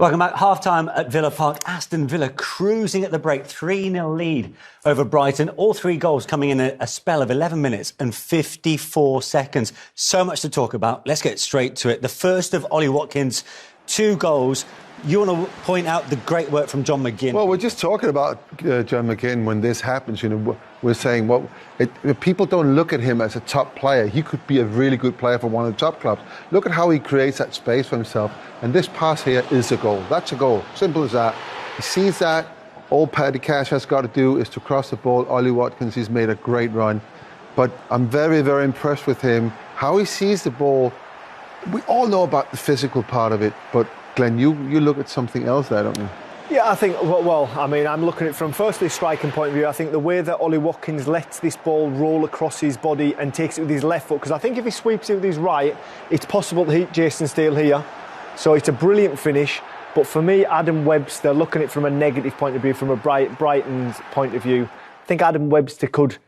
Welcome back. Half-time at Villa Park. Aston Villa cruising at the break. 3-0 lead over Brighton. All three goals coming in a spell of 11 minutes and 54 seconds. So much to talk about. Let's get straight to it. The first of Ollie Watkins' 2 goals. You want to point out the great work from John McGinn? Well, we're just talking about John McGinn when this happens. We're saying, people don't look at him as a top player. He could be a really good player for one of the top clubs. Look at how he creates that space for himself. And this pass here is a goal. That's a goal. Simple as that. He sees that. All Paddy Cash has got to do is to cross the ball. Ollie Watkins, he's made a great run. But I'm very, very impressed with him. How he sees the ball. We all know about the physical part of it, but Glenn, you look at something else there, don't you? Yeah, I think, I'm looking at it from firstly striking point of view. I think the way that Ollie Watkins lets this ball roll across his body and takes it with his left foot, because I think if he sweeps it with his right, it's possible to hit Jason Steele here. So it's a brilliant finish. But for me, Adam Webster, looking at it from a negative point of view, from a Brighton's point of view, I think Adam Webster could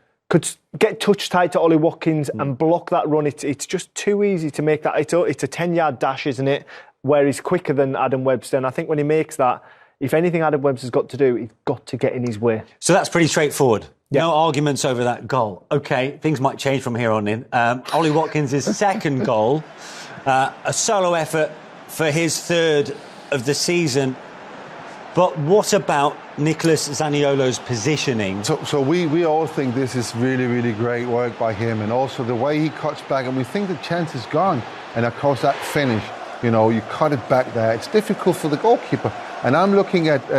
get touch tight to Ollie Watkins and block that run. It's just too easy to make that. It's a 10-yard dash, isn't it? Where he's quicker than Adam Webster. And I think when he makes that, if anything Adam Webster's got to do, he's got to get in his way. So that's pretty straightforward. Yep. No arguments over that goal. OK, things might change from here on in. Ollie Watkins' second goal, a solo effort for his third of the season. But what about Nicolas Zaniolo's positioning? So we all think this is really, really great work by him. And also the way he cuts back. And we think the chance is gone. And of course that finish. You cut it back there. It's difficult for the goalkeeper. And I'm looking at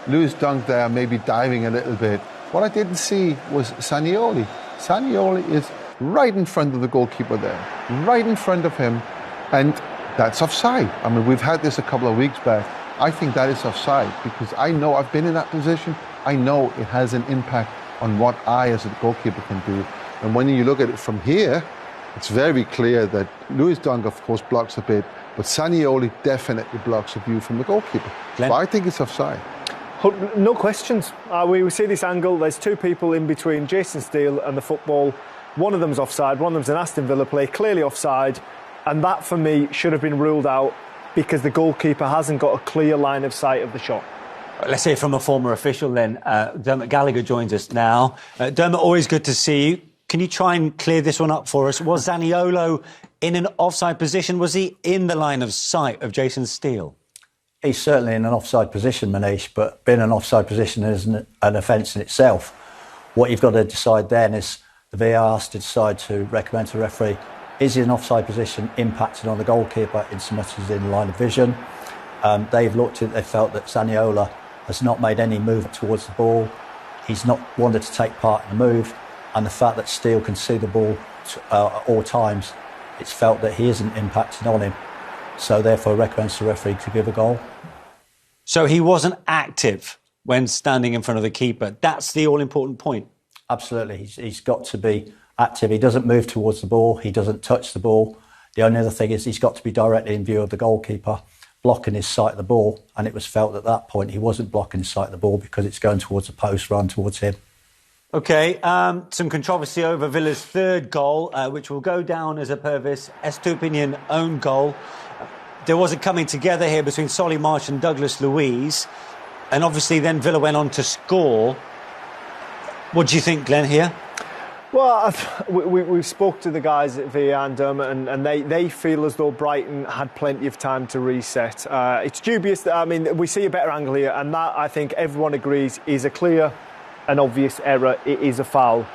Lewis Dunk there, maybe diving a little bit. What I didn't see was Zaniolo. Zaniolo is right in front of the goalkeeper there, right in front of him. And that's offside. I mean, we've had this a couple of weeks back. I think that is offside because I know I've been in that position. I know it has an impact on what I as a goalkeeper can do. And when you look at it from here, it's very clear that Lewis Dunk, of course, blocks a bit. But Zaniolo definitely blocks a view from the goalkeeper. Glenn? But I think it's offside. No questions. We see this angle. There's 2 people in between Jason Steele and the football. One of them's offside. One of them's an Aston Villa play, clearly offside. And that, for me, should have been ruled out because the goalkeeper hasn't got a clear line of sight of the shot. Let's say from a former official then. Dermot Gallagher joins us now. Dermot, always good to see you. Can you try and clear this one up for us? Was Zaniolo in an offside position? Was he in the line of sight of Jason Steele? He's certainly in an offside position, Manish, but being in an offside position isn't an offence in itself. What you've got to decide then is the VAR has to decide to recommend to the referee, is he in an offside position impacting on the goalkeeper in so much as in line of vision? They've looked at it, they felt that Zaniolo has not made any move towards the ball. He's not wanted to take part in the move. And the fact that Steele can see the ball at all times, it's felt that he isn't impacting on him. So therefore recommends the referee to give a goal. So he wasn't active when standing in front of the keeper. That's the all-important point. Absolutely. He's got to be active. He doesn't move towards the ball. He doesn't touch the ball. The only other thing is he's got to be directly in view of the goalkeeper, blocking his sight of the ball. And it was felt at that point he wasn't blocking his sight of the ball because it's going towards the post, run towards him. OK, some controversy over Villa's third goal, which will go down as a Purvis Estupiñán own goal. There was a coming together here between Solly March and Douglas Luiz. And obviously then Villa went on to score. What do you think, Glenn, here? Well, we spoke to the guys at VAR and Dermot, and they feel as though Brighton had plenty of time to reset. It's dubious. We see a better angle here, and that, I think, everyone agrees is a clear and obvious error. It is a foul.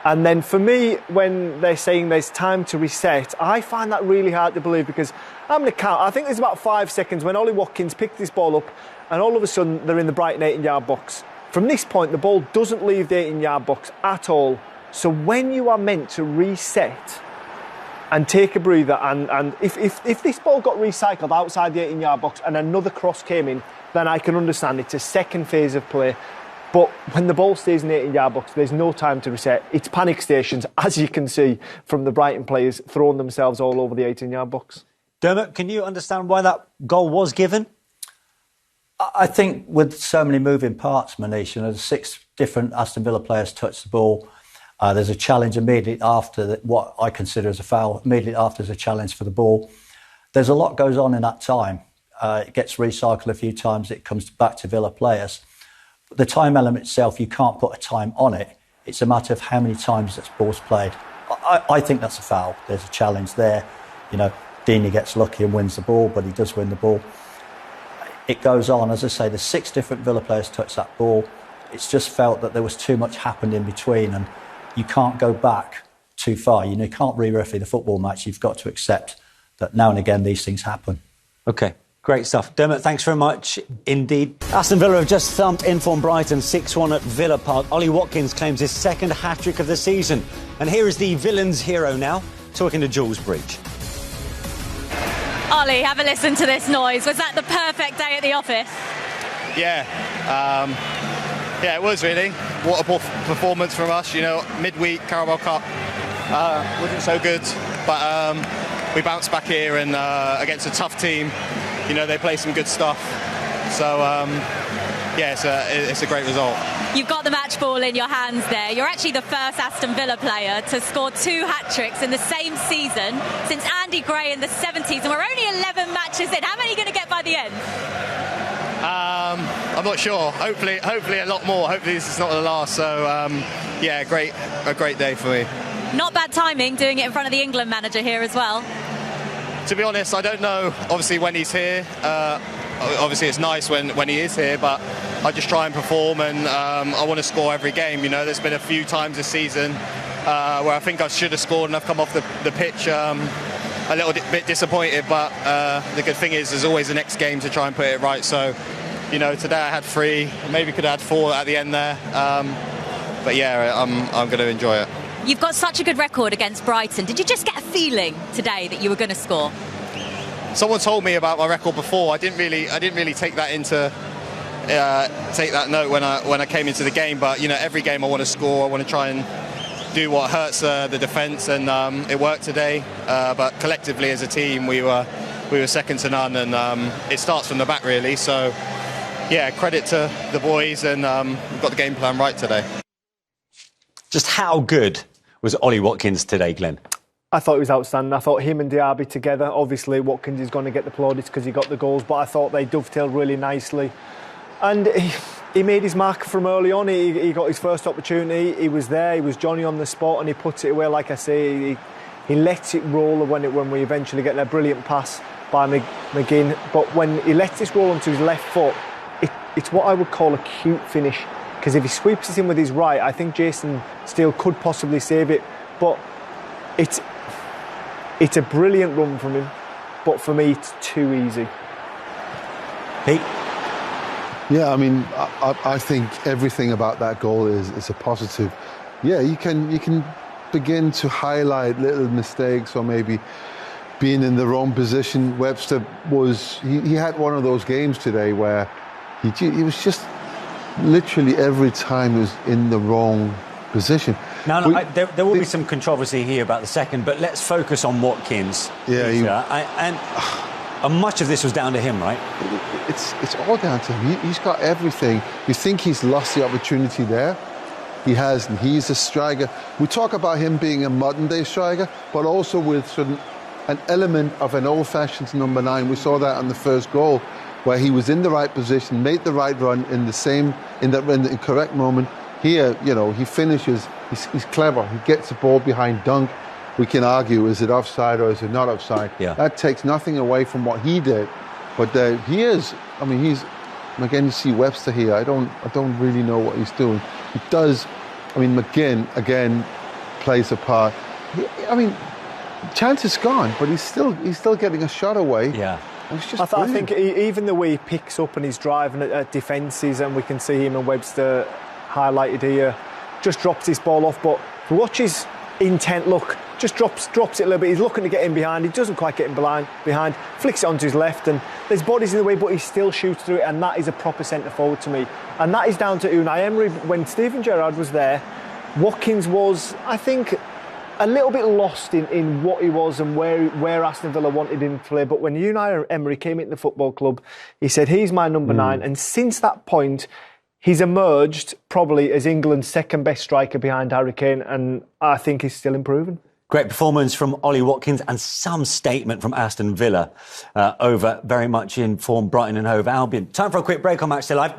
And then for me, when they're saying there's time to reset, I find that really hard to believe because I'm going to count. I think there's about 5 seconds when Ollie Watkins picked this ball up and all of a sudden they're in the Brighton 18-yard box. From this point, the ball doesn't leave the 18-yard box at all. So when you are meant to reset and take a breather, and if this ball got recycled outside the 18-yard box and another cross came in, then I can understand it's a second phase of play. But when the ball stays in the 18-yard box, there's no time to reset. It's panic stations, as you can see from the Brighton players throwing themselves all over the 18-yard box. Dermot, can you understand why that goal was given? I think with so many moving parts, Manish, and there's 6 different Aston Villa players touch the ball. There's a challenge immediately after what I consider as a foul. Immediately after there's a challenge for the ball. There's a lot goes on in that time. it gets recycled a few times, it comes back to Villa players. But the time element itself, you can't put a time on it. It's a matter of how many times that ball's played. I think that's a foul. There's a challenge there. You know, Deeney gets lucky and wins the ball, but he does win the ball. It goes on. As I say, there's 6 different Villa players touch that ball. It's just felt that there was too much happened in between, and you can't go back too far. You know, you can't re-referee the football match. You've got to accept that now and again these things happen. OK, great stuff. Dermot, thanks very much indeed. Aston Villa have just thumped informed Brighton 6-1 at Villa Park. Ollie Watkins claims his second hat-trick of the season. And here is the villain's hero now, talking to Jules Breach. Ollie, have a listen to this noise. Was that the perfect day at the office? Yeah, it was really. What a performance from us, you know, midweek Carabao Cup. Wasn't so good, but we bounced back here and against a tough team, you know, they play some good stuff. So, it's a great result. You've got the match ball in your hands there. You're actually the first Aston Villa player to score 2 hat-tricks in the same season since Andy Gray in the 70s, and we're only 11 matches in. How many are you going to get by the end? I'm not sure. Hopefully a lot more. Hopefully this is not the last. So, a great day for me. Not bad timing, doing it in front of the England manager here as well. To be honest, I don't know, obviously, when he's here. Obviously, it's nice when he is here, but I just try and perform, and I want to score every game. You know, there's been a few times this season where I think I should have scored and I've come off the pitch a little bit disappointed, but the good thing is there's always the next game to try and put it right. So, you know, today I had 3, maybe could have had 4 at the end there. But yeah, I'm going to enjoy it. You've got such a good record against Brighton. Did you just get a feeling today that you were going to score? Someone told me about my record before. I didn't really take that into take that note when I came into the game. But you know, every game I want to score. I want to try and do what hurts the defence, and it worked today. But collectively as a team, we were second to none, and it starts from the back really. So yeah, credit to the boys, and we've got the game plan right today. Just how good was Ollie Watkins today, Glenn? I thought he was outstanding. I thought him and Diaby together, obviously Watkins is going to get the plaudits because he got the goals, but I thought they dovetailed really nicely. And he made his mark from early on. He got his first opportunity. He was there. He was Johnny on the spot, and he puts it away. Like I say, he lets it roll when we eventually get that brilliant pass by McGinn. But when he lets this roll onto his left foot, it's what I would call a cute finish. Because if he sweeps it in with his right, I think Jason Steele could possibly save it. But it's a brilliant run from him. But for me, it's too easy. Pete? Yeah, I mean, I think everything about that goal is a positive. Yeah, you can begin to highlight little mistakes or maybe being in the wrong position. Webster he had one of those games today where he was just literally every time he was in the wrong position. Now, there will be some controversy here about the second, but let's focus on Watkins. Yeah, and much of this was down to him, right? It's all down to him. He's got everything. You think he's lost the opportunity there? He hasn't. He's a striker. We talk about him being a modern-day striker, but also with sort of an element of an old-fashioned number 9. We saw that on the first goal, where he was in the right position, made the right run in the correct moment. Here, you know, he finishes. He's clever. He gets the ball behind Dunk. We can argue, is it offside or is it not offside? Yeah. That takes nothing away from what he did. But he is. I mean, again, you see Webster here. I don't really know what he's doing. He does. I mean, McGinn again plays a part. Chance is gone, but he's still getting a shot away. Yeah. I think even the way he picks up and he's driving at defences, and we can see him and Webster highlighted here, just drops this ball off. But watch his intent look, just drops it a little bit. He's looking to get in behind. He doesn't quite get in behind, flicks it onto his left, and there's bodies in the way, but he still shoots through it, and that is a proper centre forward to me. And that is down to Unai Emery. When Steven Gerrard was there, Watkins was, I think, a little bit lost in what he was and where Aston Villa wanted him to play. But when Unai Emery came into the football club, he said, he's my number 9. And since that point, he's emerged probably as England's second best striker behind Harry Kane. And I think he's still improving. Great performance from Ollie Watkins and some statement from Aston Villa over very much in form Brighton and Hove Albion. Time for a quick break on Match Day Live.